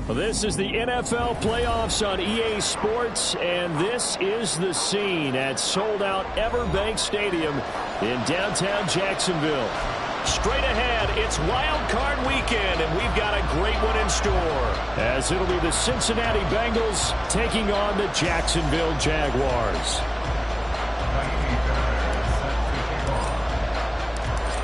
Well, this is the NFL playoffs on EA Sports, and this is the scene at sold-out Everbank Stadium in downtown Jacksonville. Straight ahead, it's wildcard weekend, and we've got a great one in store, as it'll be the Cincinnati Bengals taking on the Jacksonville Jaguars.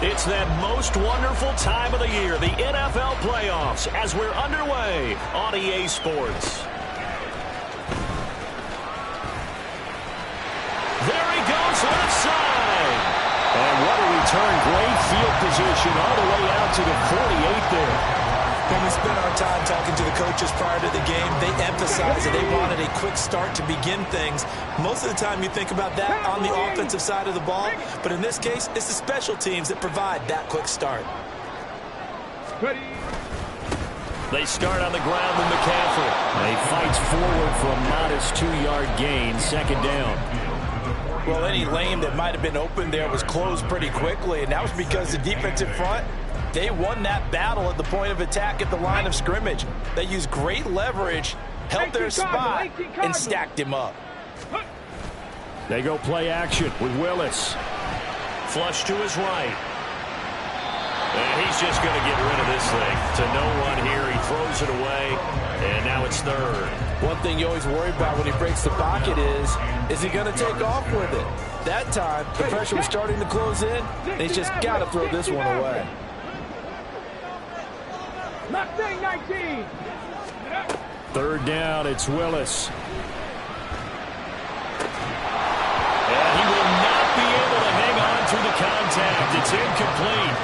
It's that most wonderful time of the year, the NFL playoffs, as we're underway on EA Sports. There he goes, left side. And what a return, great field position all the way out to the 48 there. When we spent our time talking to the coaches prior to the game, they emphasized that they wanted a quick start to begin things. Most of the time you think about that on the offensive side of the ball, but in this case, it's the special teams that provide that quick start. They start on the ground with McCaffrey. He fights forward for a modest 2-yard gain, second down. Well, any lane that might have been open there was closed pretty quickly, and that was because the defensive front, they won that battle at the point of attack at the line of scrimmage. They used great leverage, held their spot, and stacked him up. They go play action with Willis. Flush to his right. And he's just going to get rid of this thing. To no one here. He throws it away, and now it's third. One thing you always worry about when he breaks the pocket is he going to take off with it? That time, the pressure was starting to close in, and he's just got to throw this one away. Third down, it's Willis. And he will not be able to hang on through the contact. It's incomplete.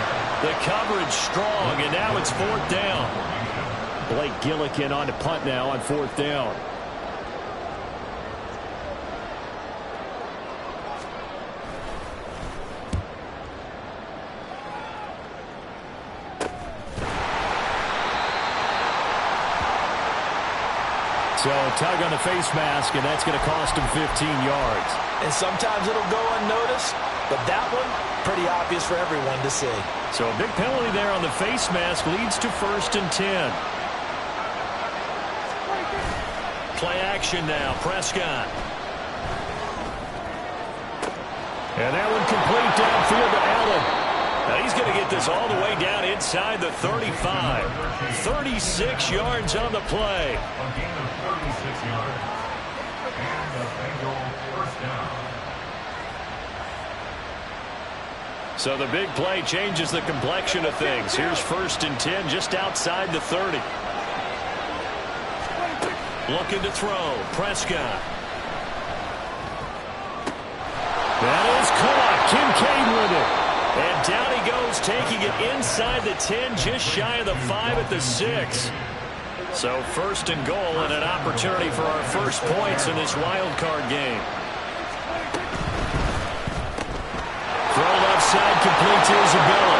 The coverage strong, and now it's fourth down. Blake Gillikin on to punt now on fourth down. So tug on the face mask, and that's going to cost him 15 yards. And sometimes it'll go unnoticed, but that one, pretty obvious for everyone to see. So a big penalty there on the face mask leads to 1st and 10. Play action now, Prescott. And that one complete downfield to Allen. Now he's going to get this all the way down inside the 35. 36 yards on the play. So the big play changes the complexion of things. Here's 1st and 10 just outside the 30. Looking to throw. Prescott. That is caught. Kincaid with it. And down he goes, taking it inside the 10, just shy of the 5 at the 6. So first and goal and an opportunity for our first points in this wild card game. Throw left side, complete to Isabella.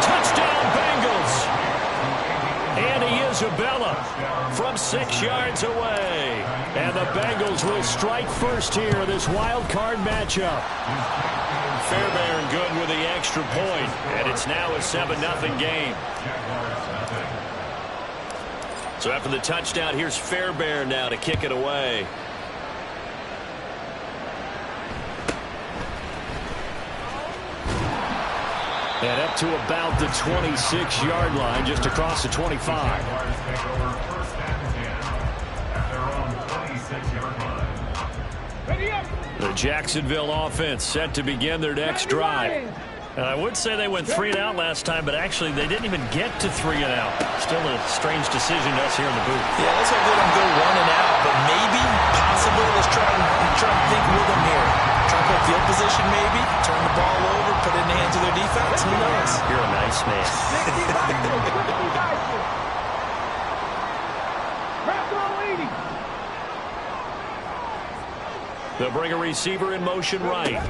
Touchdown, Bengals. And Isabella from 6 yards away. And the Bengals will strike first here in this wild card matchup. Fairbairn good with the extra point. And it's now a 7-0 game. So after the touchdown, here's Fairbairn now to kick it away. And up to about the 26-yard line, just across the 25. The Jacksonville offense set to begin their next drive. And I would say they went 3 and out last time, but actually they didn't even get to 3 and out. Still a strange decision to us here in the booth. Yeah, let's hope they don't go 1 and out, but maybe, possibly, let's try and think with them here. Try to play field position maybe, turn the ball over, put it in the hands of their defense. Who knows? You're a nice man. They'll bring a receiver in motion right.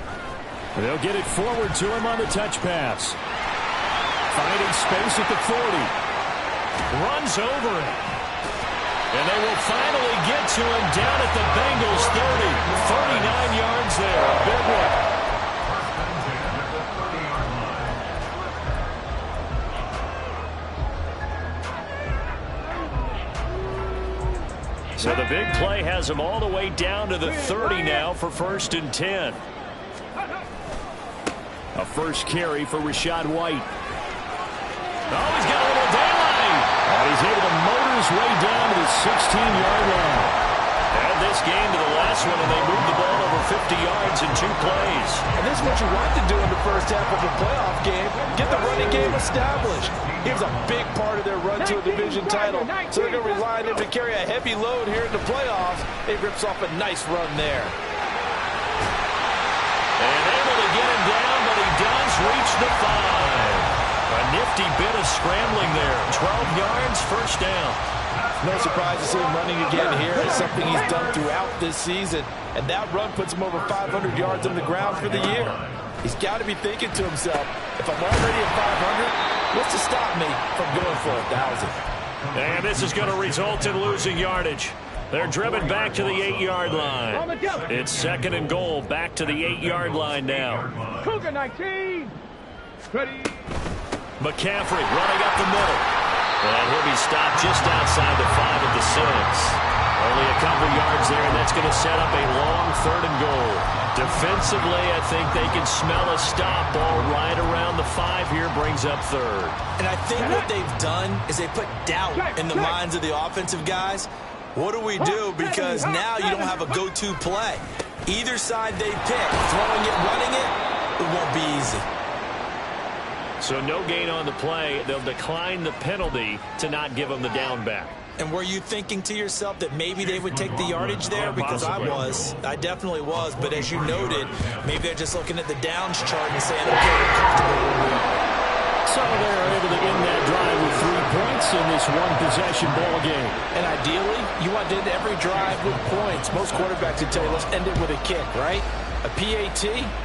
They'll get it forward to him on the touch pass. Finding space at the 40. Runs over it. And they will finally get to him down at the Bengals 30. 39 yards there. A big one. So the big play has him all the way down to the 30 now for 1st and 10. A first carry for Rachaad White. Oh, he's got a little daylight. And he's able to motor his way down to the 16-yard line. And this game to the last one, and they moved the ball over 50 yards in 2 plays. And this is what you want to do in the first half of a playoff game. Get the running game established. He was a big part of their run to a division title. So they're going to rely on him to carry a heavy load here in the playoffs. He rips off a nice run there. And able to get him down, but he does reach the 5. A nifty bit of scrambling there. 12 yards, first down. No surprise to see him running again here. It's something he's done throughout this season. And that run puts him over 500 yards on the ground for the year. He's got to be thinking to himself, if I'm already at 500, what's to stop me from going for 1,000? And this is going to result in losing yardage. They're driven back to the 8-yard line. It's 2nd and goal, back to the 8-yard line now. Cougar 19. Ready. McCaffrey running up the middle. And he'll be stopped just outside the 5 at the 6. Only a couple yards there, and that's going to set up a long 3rd and goal. Defensively, I think they can smell a stop. Ball right around the 5 here, brings up 3rd. And I think what they've done is they put doubt in the minds of the offensive guys. What do we do? Because now you don't have a go-to play. Either side they pick, throwing it, running it, it won't be easy. So no gain on the play. They'll decline the penalty to not give them the down back. And were you thinking to yourself that maybe they would take the yardage there? Because I was. I definitely was. But as you noted, maybe they're just looking at the downs chart and saying, okay, we're comfortable where we are. So they're able to end that drive with 3 points in this one-possession ball game. And ideally, you want to end every drive with points. Most quarterbacks would tell you, let's end it with a kick, right? A PAT,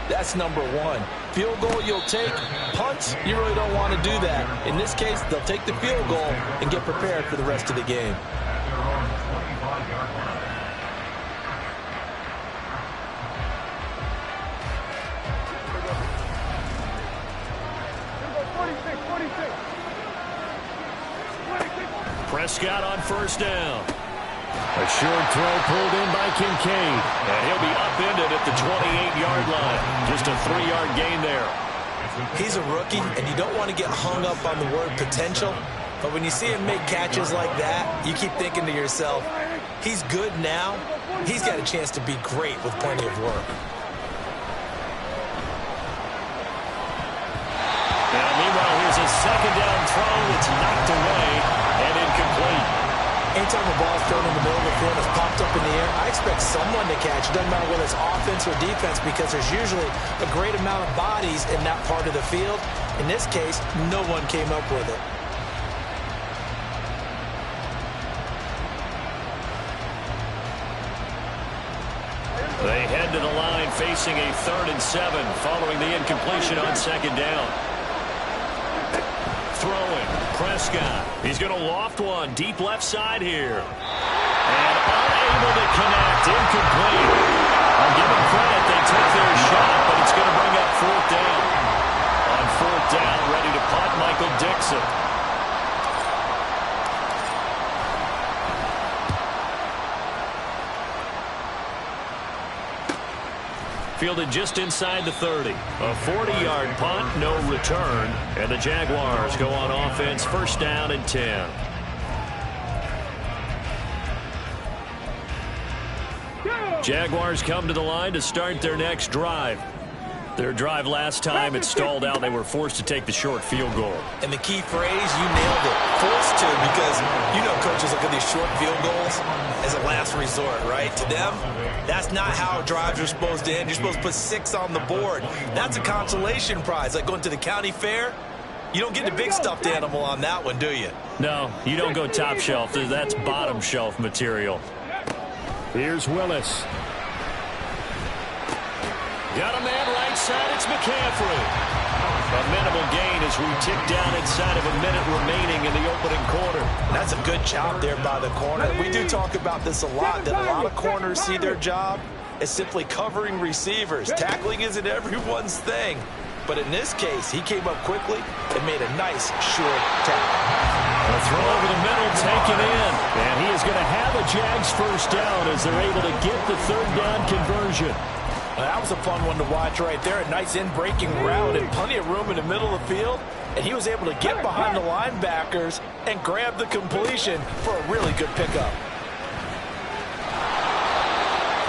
that's number 1. Field goal you'll take. Punts, you really don't want to do that. In this case, they'll take the field goal and get prepared for the rest of the game. Prescott on 1st down. A short throw pulled in by Kincaid. And he'll be upended at the 28-yard line. Just a 3-yard gain there. He's a rookie, and you don't want to get hung up on the word potential. But when you see him make catches like that, you keep thinking to yourself, he's good now. He's got a chance to be great with plenty of work. Now, meanwhile, here's a 2nd down throw that's knocked away and incomplete. anytime the ball's thrown in the middle of the field, it's popped up in the air, I expect someone to catch. It doesn't matter whether it's offense or defense, because there's usually a great amount of bodies in that part of the field. In this case, no one came up with it. They head to the line facing a 3rd and 7 following the incompletion on 2nd down. Throwing, Prescott. He's going to loft one deep left side here. And unable to connect, incomplete. I'll give them credit, they took their shot, but it's going to bring up 4th down. On 4th down, ready to punt, Michael Dixon. Fielded just inside the 30. A 40-yard punt, no return. And the Jaguars go on offense, 1st down and 10. Jaguars come to the line to start their next drive. Their drive last time, it stalled out. They were forced to take the short field goal. And the key phrase, you nailed it. Forced to, because you know coaches look at these short field goals as a last resort, right? To them, that's not how drives are supposed to end. You're supposed to put 6 on the board. That's a consolation prize, like going to the county fair. You don't get the big stuffed animal on that one, do you? No, you don't go top shelf. That's bottom shelf material. Here's Willis. Got a man right side. It's McCaffrey. A minimal gain as we tick down inside of a minute remaining in the opening quarter. That's a good job there by the corner. We do talk about this a lot, that a lot of corners see their job as simply covering receivers. Tackling isn't everyone's thing. But in this case, he came up quickly and made a nice short tackle. A throw over the middle taken in. And he is going to have a Jags 1st down as they're able to get the 3rd down conversion. Well, that was a fun one to watch right there. A nice in-breaking route and plenty of room in the middle of the field. And he was able to get behind the linebackers and grab the completion for a really good pickup.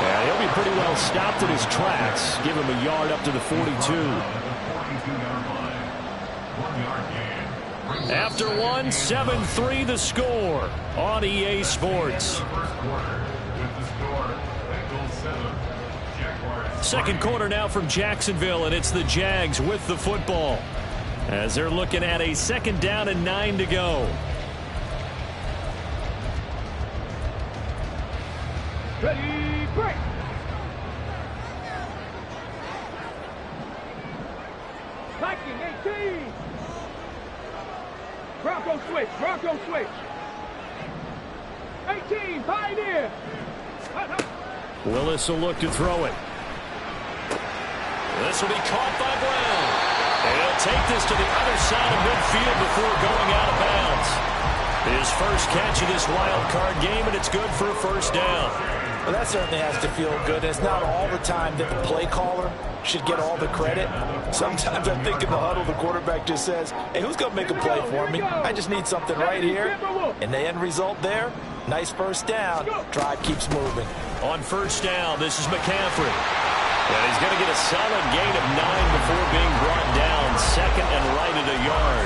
Yeah, he'll be pretty well stopped in his tracks. Give him a yard up to the 42. After one, 7-3 the score on EA Sports. Second quarter now from Jacksonville, and it's the Jags with the football as they're looking at a 2nd down and 9 to go. Ready, break. Viking 18. Bronco switch, Bronco switch. 18, Pioneer. Willis will look to throw it. This will be caught by Brown. And he'll take this to the other side of midfield before going out of bounds. His first catch of this wild card game, and it's good for a 1st down. Well, that certainly has to feel good. It's not all the time that the play caller should get all the credit. Sometimes I think in the huddle, the quarterback just says, hey, who's going to make a play for me? I just need something right here. And the end result there, nice 1st down. Drive keeps moving. On 1st down, this is McCaffrey. And he's going to get a solid gain of 9 before being brought down. 2nd and right at a yard.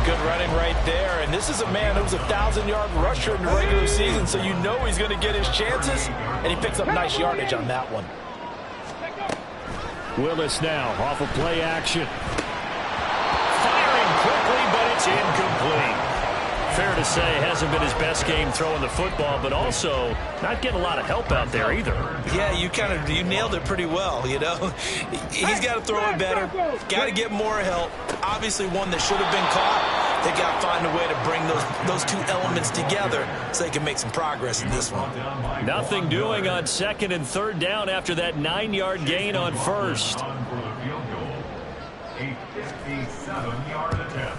Good running right there. And this is a man who's a 1,000-yard rusher in the regular season, so you know he's going to get his chances. And he picks up nice yardage on that one. Willis now off of play action. Firing quickly, but it's incomplete. Fair to say, hasn't been his best game throwing the football, but also not getting a lot of help out there either. Yeah, you nailed it pretty well, you know. He's got to throw it better. Got to get more help. Obviously one that should have been caught. They got to find a way to bring those 2 elements together so they can make some progress in this one. Nothing doing on 2nd and 3rd down after that 9-yard gain on 1st. A 57-yard attempt.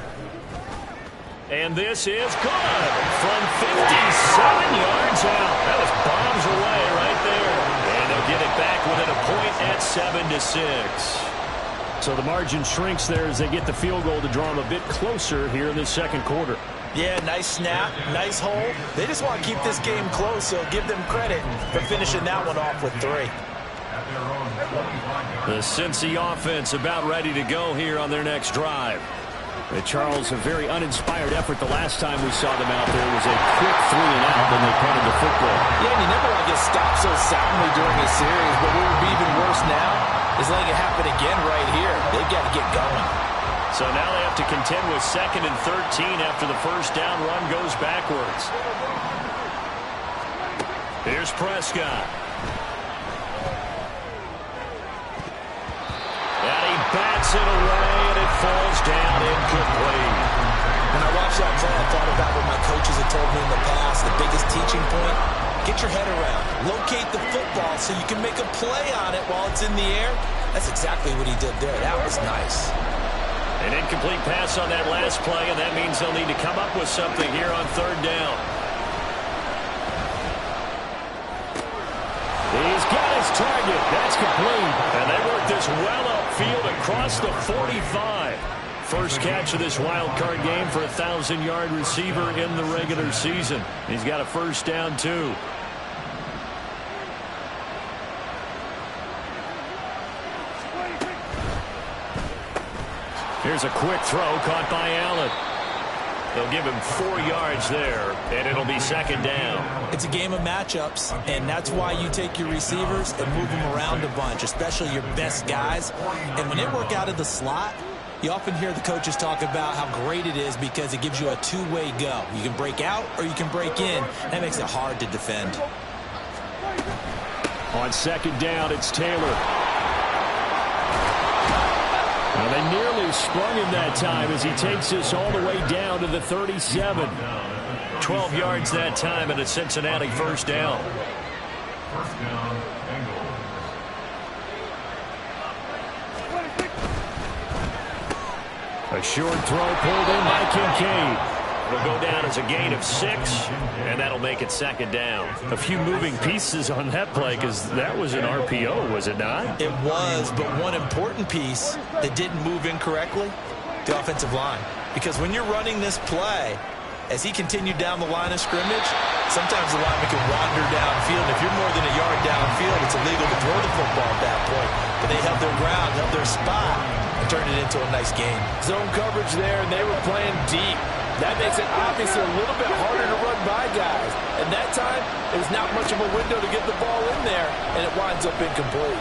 And this is good from 57 yards out. That was bombs away right there. And they'll get it back within a point at 7-6. So the margin shrinks there as they get the field goal to draw them a bit closer here in the 2nd quarter. Yeah, nice snap, nice hole. They just want to keep this game close, so give them credit for finishing that one off with 3. The Cincy offense about ready to go here on their next drive. Charles, a very uninspired effort the last time we saw them out there. It was a quick 3 and out, then they punted the football. Yeah, and you never want to get stopped so soundly during a series, but what would be even worse now is letting it happen again right here. They've got to get going. So now they have to contend with 2nd and 13 after the first down run goes backwards. Here's Prescott. And he bats it away, and it falls down incomplete. When I watched that play, I thought about what my coaches had told me in the past. The biggest teaching point, get your head around. Locate the football so you can make a play on it while it's in the air. That's exactly what he did there. That was nice. An incomplete pass on that last play, and that means they'll need to come up with something here on 3rd down. He's got his target. That's complete. And they work this well upfield across the 45. First catch of this wild card game for a 1,000-yard receiver in the regular season. He's got a first down, too. Here's a quick throw caught by Allen. They'll give him 4 yards there, and it'll be 2nd down. It's a game of matchups, and that's why you take your receivers and move them around a bunch, especially your best guys. And when they work out of the slot, you often hear the coaches talk about how great it is because it gives you a two-way go. You can break out or you can break in. That makes it hard to defend. On 2nd down, it's Taylor. Well, they nearly sprung him that time as he takes this all the way down to the 37. 12 yards that time and a Cincinnati first down. First down, Bengals. A short throw pulled in by Kincaid. It'll go down as a gain of 6, and that'll make it 2nd down. A few moving pieces on that play because that was an RPO, was it not? It was, but one important piece that didn't move incorrectly, the offensive line. Because when you're running this play, as he continued down the line of scrimmage, sometimes the lineman can wander downfield. If you're more than a yard downfield, it's illegal to throw the football at that point. But they held their ground, held their spot, and turned it into a nice game. Zone coverage there, and they were playing deep. That makes it obviously a little bit harder to run by guys. And that time, it was not much of a window to get the ball in there, and it winds up incomplete.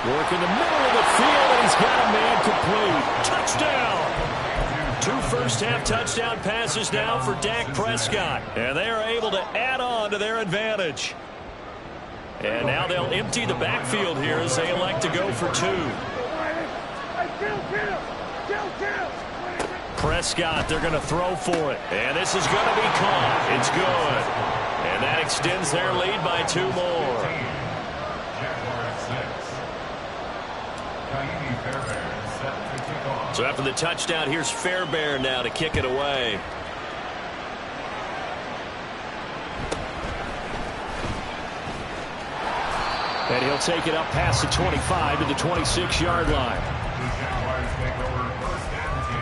Work in the middle of the field, and he's got a man complete. Touchdown! 2 first-half touchdown passes now for Dak Prescott. And they are able to add on to their advantage. And now they'll empty the backfield here as they elect to go for 2. Prescott, they're going to throw for it. And this is going to be caught. It's good. And that extends their lead by 2 more. So after the touchdown, here's Fairbairn now to kick it away. And he'll take it up past the 25 to the 26-yard line. The Jaguars take over 1st and 10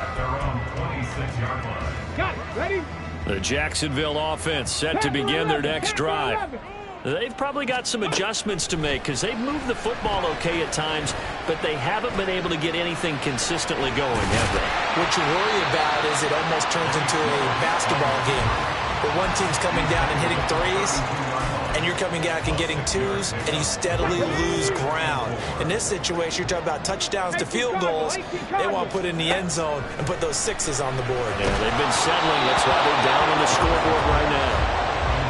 at their own 26-yard line. Got it. Ready? The Jacksonville offense set to begin their next drive. They've probably got some adjustments to make because they've moved the football okay at times, but they haven't been able to get anything consistently going, have they? What you worry about is it almost turns into a basketball game where one team's coming down and hitting threes, and you're coming back and getting twos, and you steadily lose ground. In this situation, you're talking about touchdowns to field goals. They want to put in the end zone and put those sixes on the board. Yeah, they've been settling. That's why they're down on the scoreboard right now.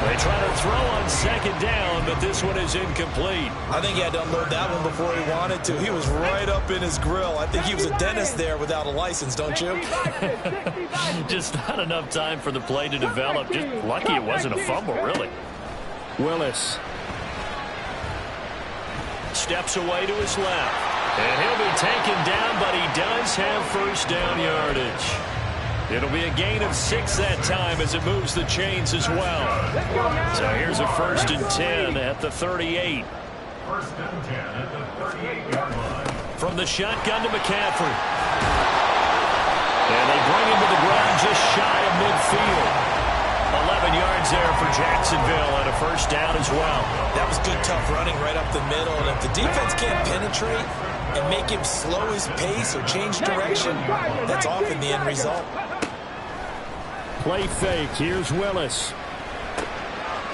They try to throw on 2nd down, but this one is incomplete. I think he had to unload that one before he wanted to. He was right up in his grill. I think he was a dentist there without a license, don't you? Just not enough time for the play to develop. Just lucky it wasn't a fumble, really. Willis steps away to his left. And he'll be taken down, but he does have first down yardage. It'll be a gain of 6 that time as it moves the chains as well. So here's a 1st and 10 at the 38. 1st and 10 at the 38-yard line. From the shotgun to McCaffrey. And they bring him to the ground just shy of midfield. 11 yards there for Jacksonville and a first down as well. That was good, tough running right up the middle. And if the defense can't penetrate, and make him slow his pace or change direction, that's often the end result. Play fake. Here's Willis.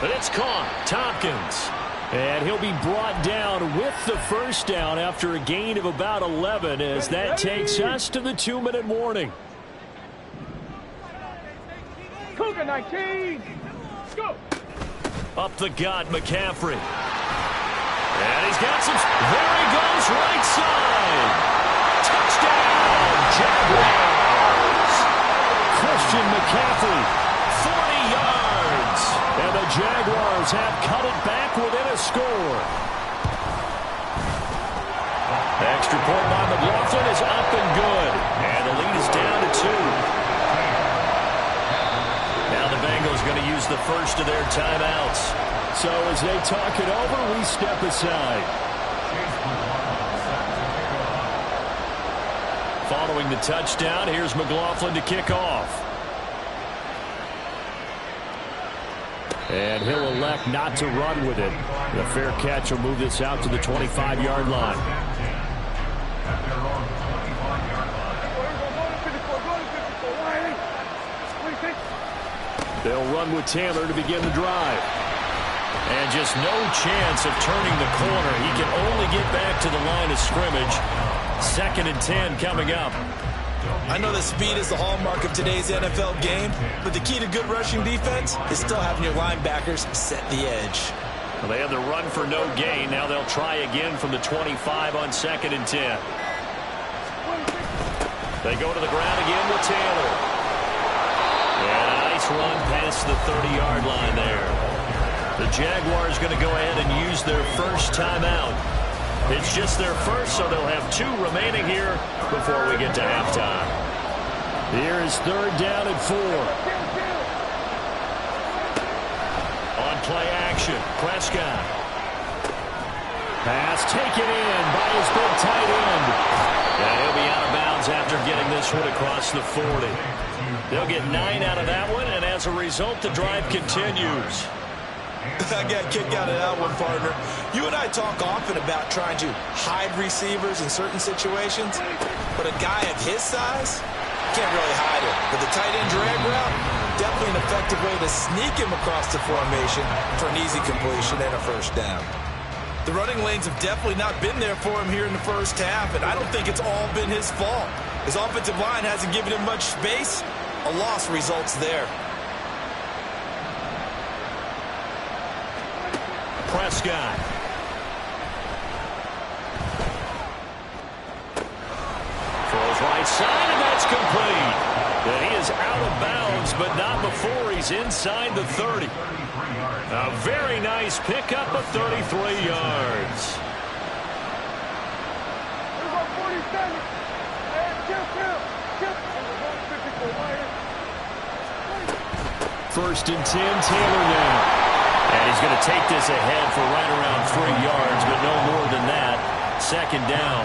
But it's caught. Tompkins. And he'll be brought down with the first down after a gain of about 11 as that takes us to the 2-minute warning. Cougar 19. Go. Up the gut, McCaffrey. And he's got some. There he goes, right side. Touchdown, Jaguars. Christian McCaffrey, 40 yards. And the Jaguars have cut it back within a score. The extra point by McLaughlin is up and good. And the lead is down to 2. Now the Bengals going to use the first of their timeouts. So as they talk it over, we step aside. Following the touchdown, here's McLaughlin to kick off. And he'll elect not to run with it. The fair catch will move this out to the 25-yard line. They'll run with Taylor to begin the drive. And just no chance of turning the corner. He can only get back to the line of scrimmage. 2nd and 10 coming up. I know that speed is the hallmark of today's NFL game, but the key to good rushing defense is still having your linebackers set the edge. Well, they have the run for no gain. Now they'll try again from the 25 on 2nd and 10. They go to the ground again with Taylor. And a nice run past the 30-yard line there. The Jaguars going to go ahead and use their first timeout. It's just their first, so they'll have 2 remaining here before we get to halftime. Here is 3rd down and 4. On play action, Prescott. Pass taken in by his big tight end. And he'll be out of bounds after getting this one across the 40. They'll get 9 out of that one, and as a result, the drive continues. I got a kick out of that one, partner. You and I talk often about trying to hide receivers in certain situations, but a guy of his size can't really hide him. But the tight end drag route, definitely an effective way to sneak him across the formation for an easy completion and a first down. The running lanes have definitely not been there for him here in the first half, and I don't think it's all been his fault. His offensive line hasn't given him much space. A loss results there. Prescott. Throws right side, and that's complete. And he is out of bounds, but not before he's inside the 30. A very nice pickup of 33 yards. 1st and 10, Taylor now. And he's going to take this ahead for right around 3 yards, but no more than that. 2nd down.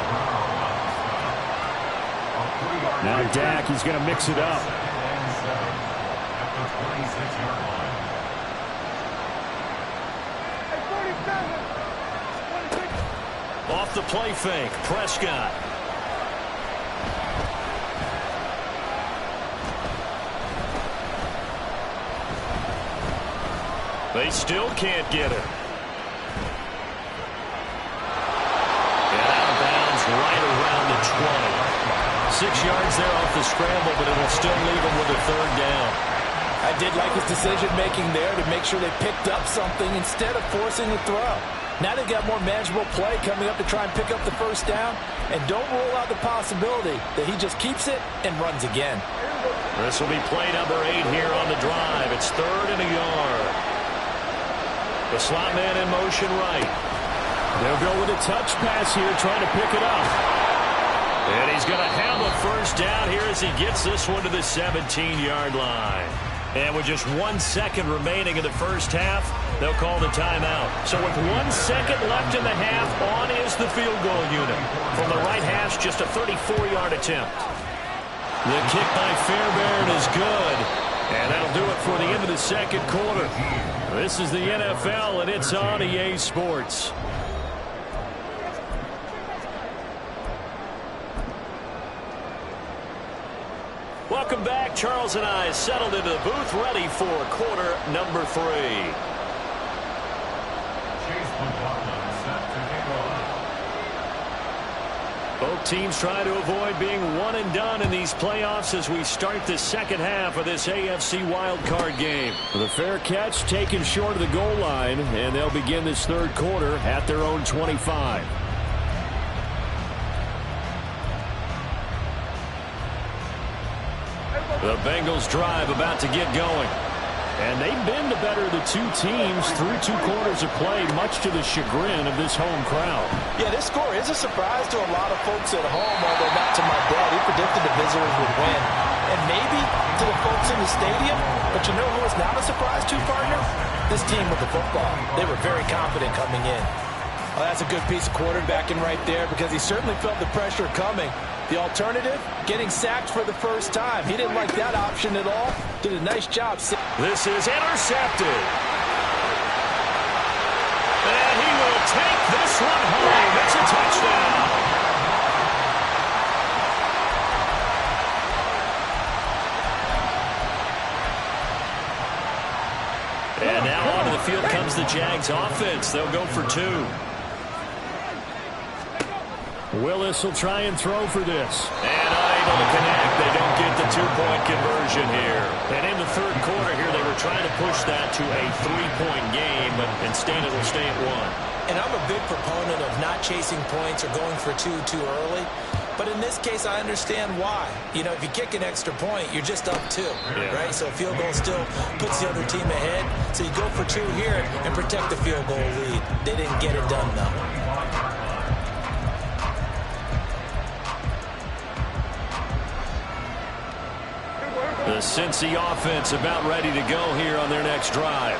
Now Dak, he's going to mix it up. Off the play fake, Prescott. They still can't get it. And out of bounds right around the 20. 6 yards there off the scramble, but it'll still leave them with a 3rd down. I did like his decision-making there to make sure they picked up something instead of forcing the throw. Now they've got more manageable play coming up to try and pick up the first down, and don't rule out the possibility that he just keeps it and runs again. This will be play number 8 here on the drive. It's 3rd and a yard. The slot man in motion right. They'll go with a touch pass here, trying to pick it up. And he's going to have a first down here as he gets this one to the 17-yard line. And with just 1 second remaining in the first half, they'll call the timeout. So with 1 second left in the half, on is the field goal unit. From the right hash, just a 34-yard attempt. The kick by Fairbairn is good. And that'll do it for the end of the 2nd quarter. This is the NFL, and it's on EA Sports. Charles and I settled into the booth, ready for quarter number 3. Both teams try to avoid being one and done in these playoffs as we start the second half of this AFC wildcard game. The fair catch taken short of the goal line, and they'll begin this third quarter at their own 25. The Bengals drive about to get going. And they've been the better of the two teams through 2 quarters of play, much to the chagrin of this home crowd. Yeah, this score is a surprise to a lot of folks at home, although not to my dad. He predicted the visitors would win. And maybe to the folks in the stadium. But you know who is not a surprise to, partner? This team with the football. They were very confident coming in. Well, that's a good piece of quarterbacking right there because he certainly felt the pressure coming. The alternative, getting sacked for the first time. He didn't like that option at all. Did a nice job. This is intercepted. And he will take this one home. It's a touchdown. And now onto the field comes the Jags offense. They'll go for 2. Willis will try and throw for this. And unable to connect. They don't get the 2-point conversion here. And in the third quarter here, they were trying to push that to a 3-point game, but instead it'll stay at 1. And I'm a big proponent of not chasing points or going for 2 too early. But in this case, I understand why. You know, if you kick an extra point, you're just up 2, right? So a field goal still puts the other team ahead. So you go for 2 here and protect the field goal lead. They didn't get it done, though. The Cincy offense about ready to go here on their next drive.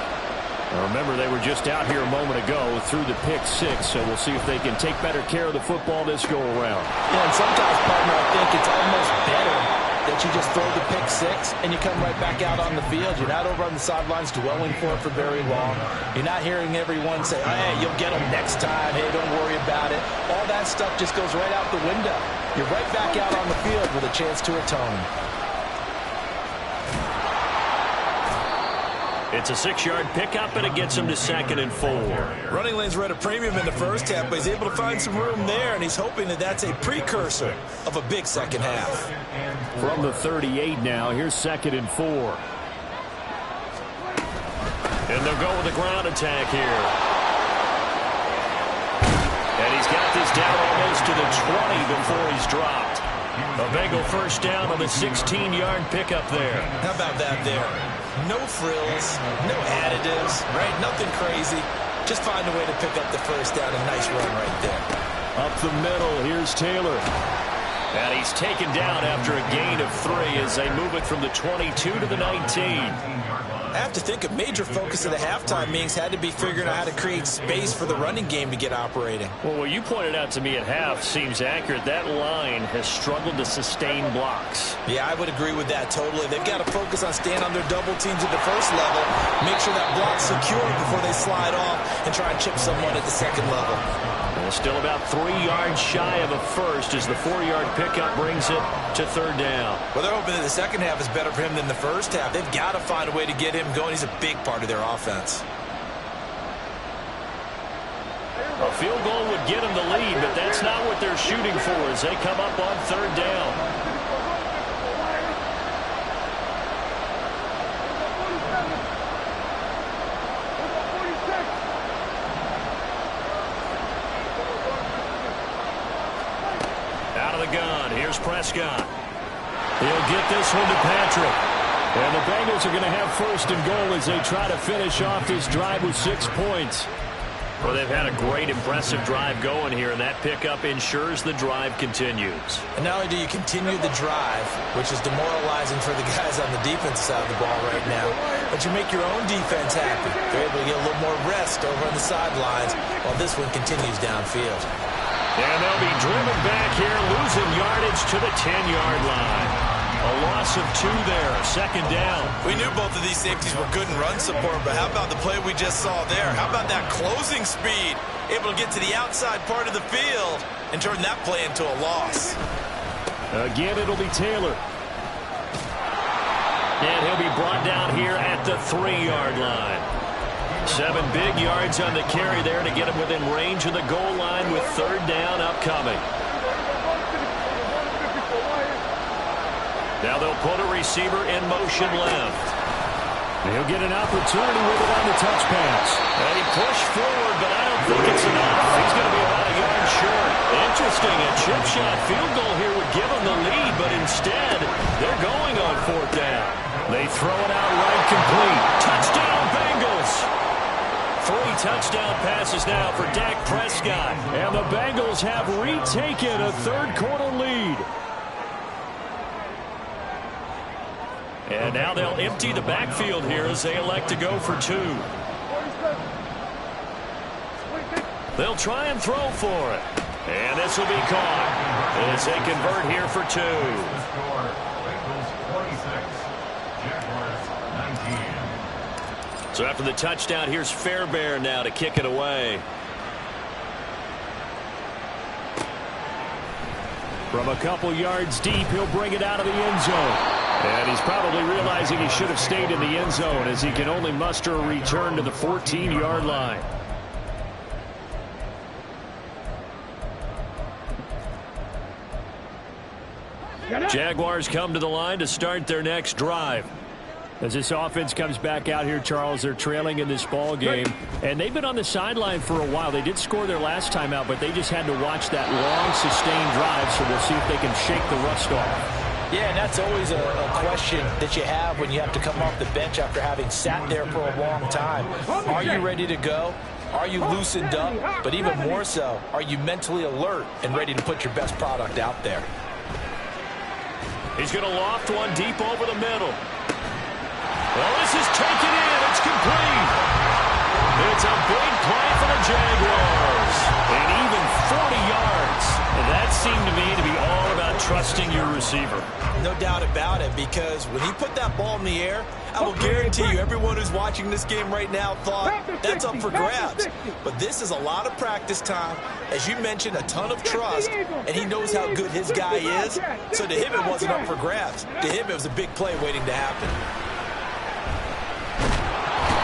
Now remember, they were just out here a moment ago through the pick 6, so we'll see if they can take better care of the football this go-around. Yeah, and sometimes, partner, I think it's almost better that you just throw the pick 6 and you come right back out on the field. You're not over on the sidelines dwelling for it for very long. You're not hearing everyone say, hey, you'll get them next time. Hey, don't worry about it. All that stuff just goes right out the window. You're right back out on the field with a chance to atone. It's a 6-yard pickup, and it gets him to 2nd and 4. Running lanes were at a premium in the first half, but he's able to find some room there, and he's hoping that that's a precursor of a big second half. From the 38 now, here's 2nd and 4. And they'll go with a ground attack here. And he's got this down almost to the 20 before he's dropped. A Bengal first down on the 16-yard pickup there. How about that there? No frills, no additives, right? Nothing crazy. Just find a way to pick up the first down. A nice run right there. Up the middle, here's Taylor. And he's taken down after a gain of 3 as they move it from the 22 to the 19. I have to think a major focus of the halftime meetings had to be figuring out how to create space for the running game to get operating. Well, what you pointed out to me at half seems accurate. That line has struggled to sustain blocks. Yeah, I would agree with that totally. They've got to focus on staying on their double teams at the first level, make sure that block's secure before they slide off, and try and chip someone at the second level. Well, still about 3 yards shy of a first as the 4-yard pickup brings it to 3rd down. Well, they're hoping that the second half is better for him than the first half. They've got to find a way to get him going. He's a big part of their offense. A field goal would get them the lead, but that's not what they're shooting for as they come up on 3rd down. Out of the gun, here's Prescott. He'll get this one to Patrick. And the Bengals are going to have 1st and goal as they try to finish off this drive with 6 points. Well, they've had a great, impressive drive going here, and that pickup ensures the drive continues. And not only do you continue the drive, which is demoralizing for the guys on the defensive side of the ball right now, but you make your own defense happy. They're able to get a little more rest over on the sidelines while this one continues downfield. And they'll be driven back here, losing yardage to the 10-yard line. A loss of 2 there, 2nd down. We knew both of these safeties were good in run support, but how about the play we just saw there? How about that closing speed? Able to get to the outside part of the field and turn that play into a loss. Again, it'll be Taylor. And he'll be brought down here at the 3-yard line. 7 big yards on the carry there to get him within range of the goal line with 3rd down upcoming. Now they'll put a receiver in motion left. He'll get an opportunity with it on the touch pass. And he pushed forward, but I don't think it's enough. He's going to be about a yard short. Interesting, a chip shot field goal here would give him the lead, but instead, they're going on 4th down. They throw it out right complete. Touchdown, Bengals! 3 touchdown passes now for Dak Prescott. And the Bengals have retaken a 3rd quarter lead. And now they'll empty the backfield here as they elect to go for 2. They'll try and throw for it. And this will be caught as they convert here for 2. So after the touchdown, here's Fairbairn now to kick it away. From a couple yards deep, he'll bring it out of the end zone. And he's probably realizing he should have stayed in the end zone as he can only muster a return to the 14-yard line. Jaguars come to the line to start their next drive. As this offense comes back out here, Charles, they're trailing in this ball game. And they've been on the sideline for a while. They did score their last time out, but they just had to watch that long, sustained drive, so we'll see if they can shake the rust off. Yeah, and that's always a question that you have when you have to come off the bench after having sat there for a long time. Are you ready to go? Are you loosened up? But even more so, are you mentally alert and ready to put your best product out there? He's going to loft one deep over the middle. Well, this is taken in. It's complete. It's a big play for the Jaguars. And even 40 yards. That seemed to me to be all about trusting your receiver. No doubt about it, because when he put that ball in the air, I will guarantee you everyone who's watching this game right now thought that's up for grabs. But this is a lot of practice time. As you mentioned, a ton of trust, and he knows how good his guy is. So to him, it wasn't up for grabs. To him, it was a big play waiting to happen.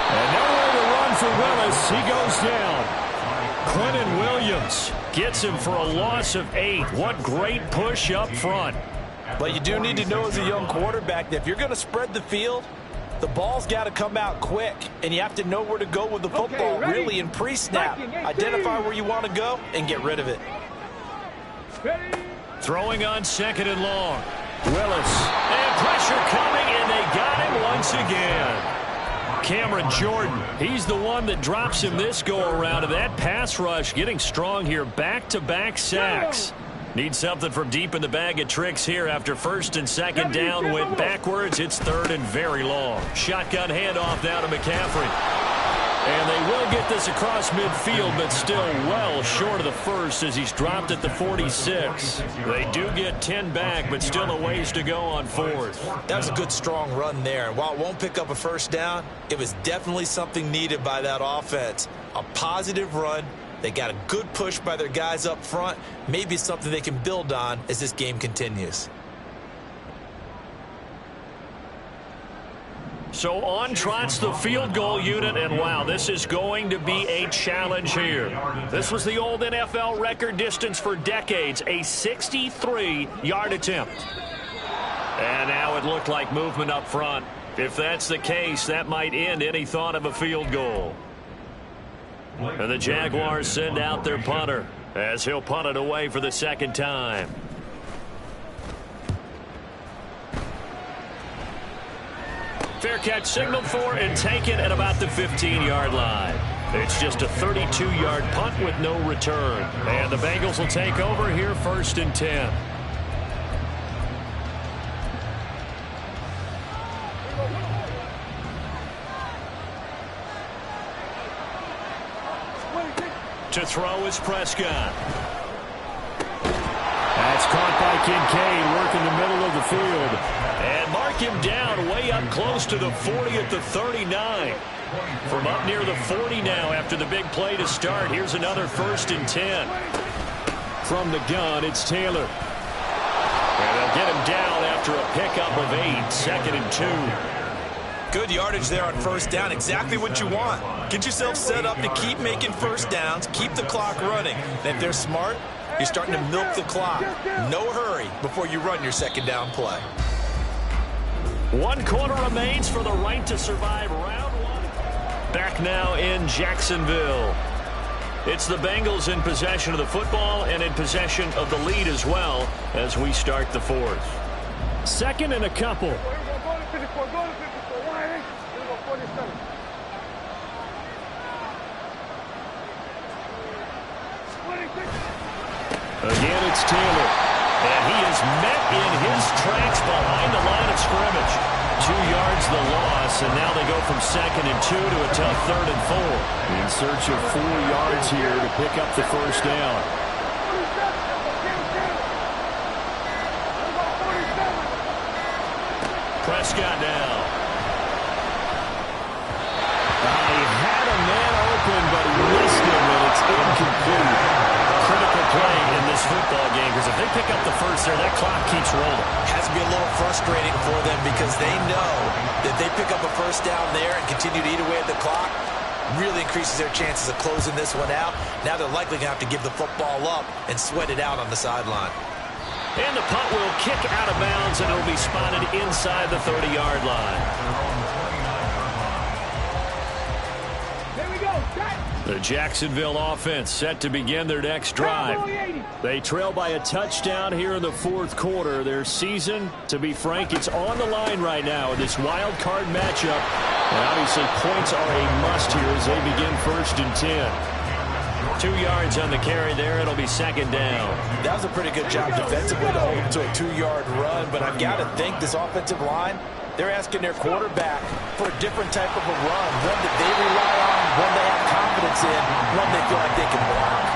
And nowhere to run for Willis. He goes down. Quentin Williams gets him for a loss of 8. What great push up front. But you do need to know as a young quarterback that if you're going to spread the field, the ball's got to come out quick, and you have to know where to go with the football really in pre-snap. Identify where you want to go and get rid of it. Throwing on 2nd and long. Willis. And pressure coming, and they got him once again. Cameron Jordan, he's the one that drops him this go-around. And that pass rush getting strong here. Back-to-back sacks. Need something from deep in the bag of tricks here after 1st and 2nd down. Went backwards. It's 3rd and very long. Shotgun handoff now to McCaffrey. And they will get this across midfield, but still well short of the 1st as he's dropped at the 46. They do get 10 back, but still a ways to go on 4th. That was a good, strong run there. And while it won't pick up a 1st down, it was definitely something needed by that offense. A positive run. They got a good push by their guys up front. Maybe something they can build on as this game continues. So on trots the field goal unit, and wow, this is going to be a challenge here. This was the old NFL record distance for decades, a 63-yard attempt. And now it looked like movement up front. If that's the case, that might end any thought of a field goal. And the Jaguars send out their punter as he'll punt it away for the 2nd time. Fair catch signaled for and taken at about the 15-yard line. It's just a 32-yard punt with no return. And the Bengals will take over here 1st and 10. To throw is Prescott. That's caught by Kincaid, working the middle of the field. And mark him down way up close to the 40 at the 39. From up near the 40 now after the big play to start. Here's another 1st and 10. From the gun, it's Taylor. And they'll get him down after a pickup of 8, 2nd and 2. Good yardage there on first down. Exactly what you want. Get yourself set up to keep making first downs, keep the clock running. And if they're smart, you're starting to milk the clock. No hurry before you run your second down play. 1 quarter remains for the right to survive round 1. Back now in Jacksonville. It's the Bengals in possession of the football and in possession of the lead as well as we start the 4th. 2nd and a couple. Again, it's Taylor. And he is met in his tracks behind the line of scrimmage. 2 yards the loss, and now they go from 2nd and 2 to a tough 3rd and 4. In search of 4 yards here to pick up the first down. Prescott now. He had a man open, but he missed him, and it's incomplete. Critical play in this football game, because if they pick up the first there, that clock keeps rolling. Has to be a little frustrating for them because they know that they pick up a first down there and continue to eat away at the clock, really increases their chances of closing this one out. Now they're likely going to have to give the football up and sweat it out on the sideline. And the punt will kick out of bounds, and it'll be spotted inside the 30-yard line. Here we go. Set. The Jacksonville offense set to begin their next drive. They trail by a touchdown here in the 4th quarter. Their season, to be frank, it's on the line right now in this wild card matchup. And obviously points are a must here as they begin 1st and 10. 2 yards on the carry there. It'll be 2nd down. That was a pretty good job defensively to hold them to a 2-yard run, but I've got to think this offensive line, they're asking their quarterback for a different type of a run, one that they rely on, one they have confidence in, one they feel like they can block.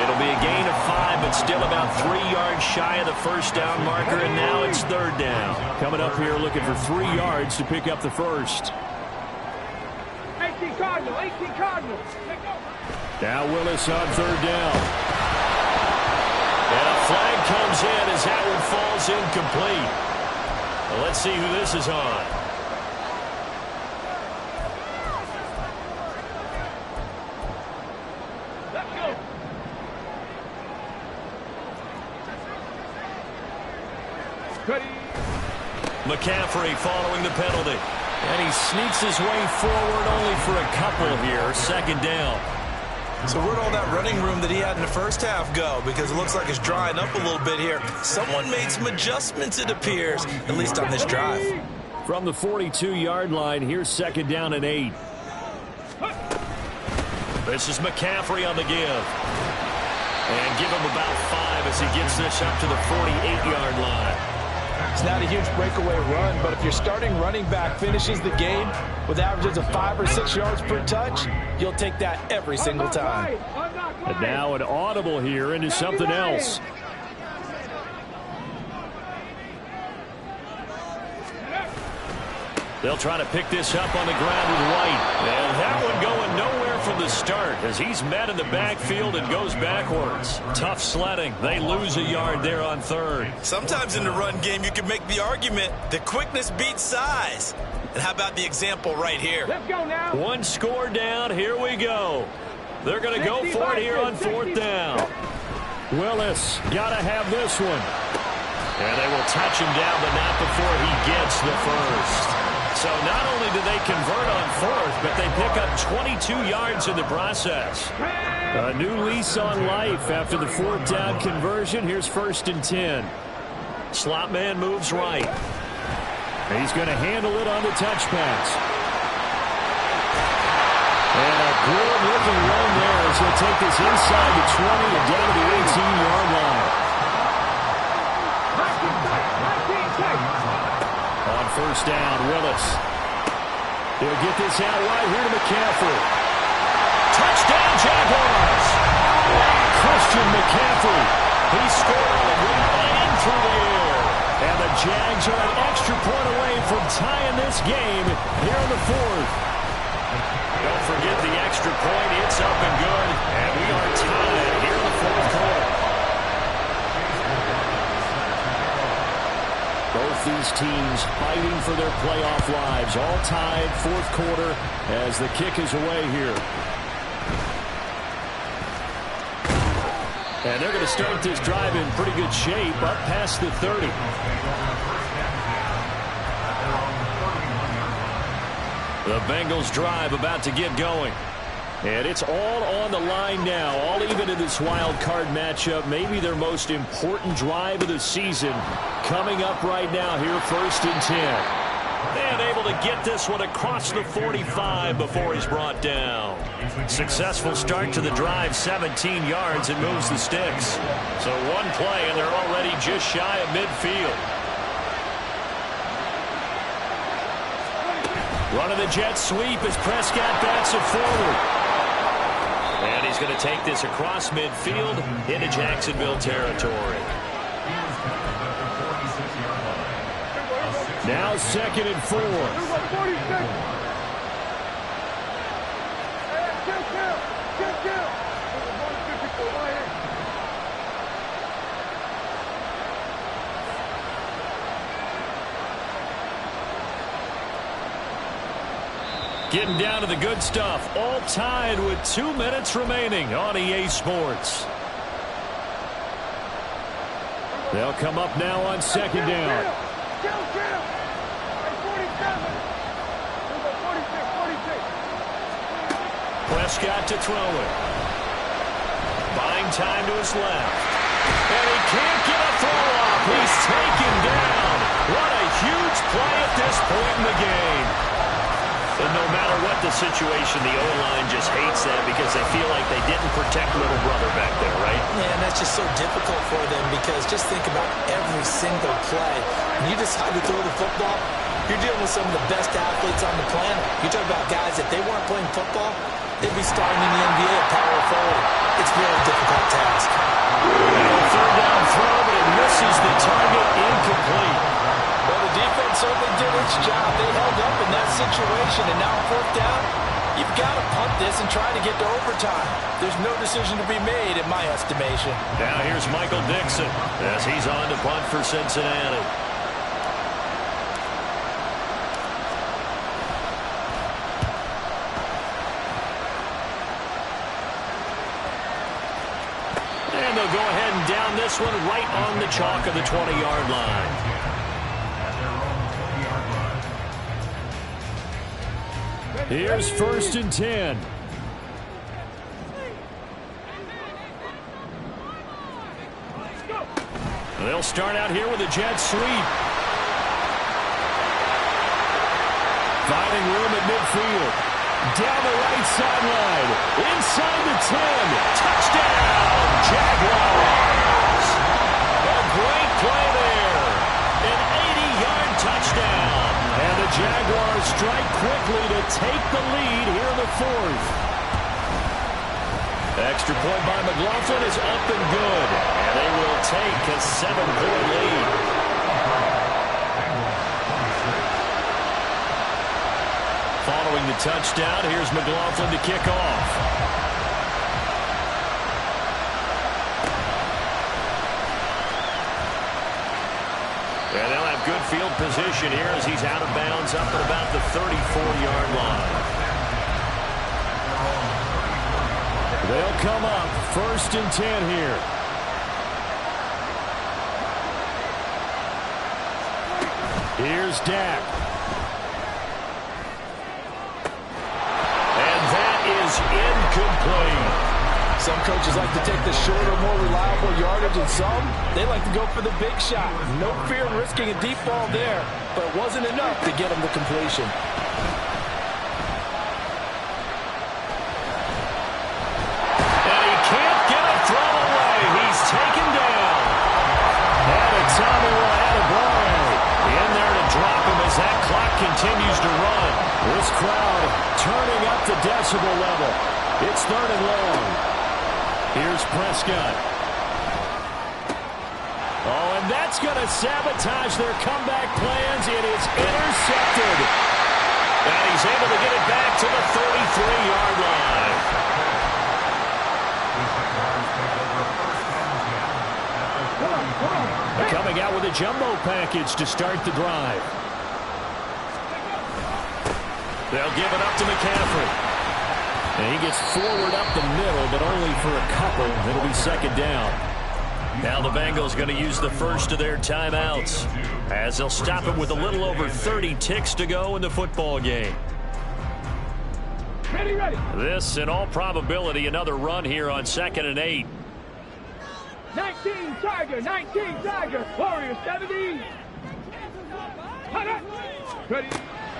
It'll be a gain of 5, but still about 3 yards shy of the first down marker, and now it's 3rd down. Coming up here looking for 3 yards to pick up the first. 18 Cardinals, 18 Cardinals. Now Willis on 3rd down. And a flag comes in as that one falls incomplete. Well, let's see who this is on. Let's go. McCaffrey following the penalty. And he sneaks his way forward only for a couple here. 2nd down. So where'd all that running room that he had in the first half go? Because it looks like it's drying up a little bit here. Someone made some adjustments, it appears, at least on this drive. From the 42-yard line, here's 2nd down and 8. This is McCaffrey on the give. And give him about 5 as he gets this up to the 48-yard line. It's not a huge breakaway run, but if your starting running back finishes the game with averages of 5 or 6 yards per touch, you'll take that every single time. And now an audible here into something else. They'll try to pick this up on the ground with White. And that one going nowhere from the start as he's met in the backfield and goes backwards. Tough sledding. They lose a yard there on 3rd. Sometimes in the run game, you can make the argument that quickness beats size. And how about the example right here? Let's go now. 1 score down. Here we go. They're going to go for it here on 4th down. Willis got to have this one. And they will touch him down, but not before he gets the first. So not only do they convert on 4th, but they pick up 22 yards in the process. A new lease on life after the 4th down conversion. Here's 1st and 10. Slot man moves right. He's going to handle it on the touch pass. And a good-looking run there as he'll take this inside the 20 and down to the 18-yard line. On 1st down, Willis. He'll get this out right here to McCaffrey. Touchdown, Jaguars! Christian McCaffrey. He scored on the ground and through the air. And the Jags are an extra point away from tying this game here in the 4th. Don't forget the extra point. It's up and good. And we are tied here in the 4th quarter. Both both these teams fighting for their playoff lives. All tied, fourth quarter, as the kick is away here. And they're going to start this drive in pretty good shape, up past the 30. The Bengals drive about to get going. And it's all on the line now, all even in this wild card matchup. Maybe their most important drive of the season coming up right now here, 1st and 10. And able to get this one across the 45 before he's brought down. Successful start to the drive, 17 yards, and moves the sticks. So one play, and they're already just shy of midfield. Running the jet sweep as Prescott backs it forward. And he's going to take this across midfield into Jacksonville territory. Now 2nd and 4. Getting down to the good stuff. All tied with 2 minutes remaining on EA Sports. They'll come up now on 2nd down. Prescott to throw it. Buying time to his left. And he can't get a throw off. He's taken down. What a huge play at this point in the game. And no matter what the situation, the O-line just hates that because they feel like they didn't protect little brother back there, right? Yeah, and that's just so difficult for them because just think about every single play. When you decide to throw the football, you're dealing with some of the best athletes on the planet. You talk about guys, if they weren't playing football, they'd be starting in the NBA at power forward. It's a really difficult task. Third down throw, but it misses the target, incomplete. Well, the defense certainly did its job. They held up in that situation, and now 4th down, you've got to punt this and try to get to overtime. There's no decision to be made, in my estimation. Now here's Michael Dixon as he's on to punt for Cincinnati. And they'll go ahead and down this one right on the chalk of the 20-yard line. Here's 1st and 10. They'll start out here with a jet sweep. Finding room at midfield. Down the right sideline. Inside the 10. Touchdown, Jaguars. A great play there. An 80-yard touchdown. And the Jaguars strike quickly to take the lead here in the 4th. Extra point by McLaughlin is up and good. And they will take a 7-point lead. Following the touchdown, here's McLaughlin to kick off. And they'll have good field position here as he's out of bounds up at about the 34-yard line. They'll come up 1st and 10 here. Here's Dak. And that is incomplete. Some coaches like to take the shorter, more reliable yardage, and some, they like to go for the big shot. No fear in risking a deep ball there, but it wasn't enough to get him the completion. And he can't get a throw away. He's taken down. And a Tommy Adebawore in there to drop him as that clock continues to run. This crowd turning up the decibel level. It's 3rd and long. Here's Prescott. Oh, and that's going to sabotage their comeback plans. It is intercepted. And he's able to get it back to the 33-yard line. Coming out with a jumbo package to start the drive. They'll give it up to McCaffrey. And he gets forward up the middle, but only for a couple. It'll be second down. Now the Bengals going to use the first of their timeouts, as they'll stop it with a little over 30 ticks to go in the football game. Ready, ready. This, in all probability, another run here on 2nd and 8. 19 Tiger, 19 Tiger. Warrior 70. Ready.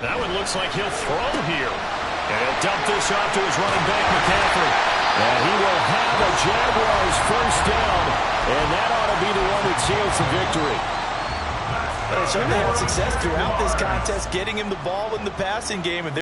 That one looks like he'll throw here. And he'll dump this off to his running back, McCaffrey. And he will have a Jaguars first down. And that ought to be the one that seals the victory. They certainly had success throughout this contest, getting him the ball in the passing game. And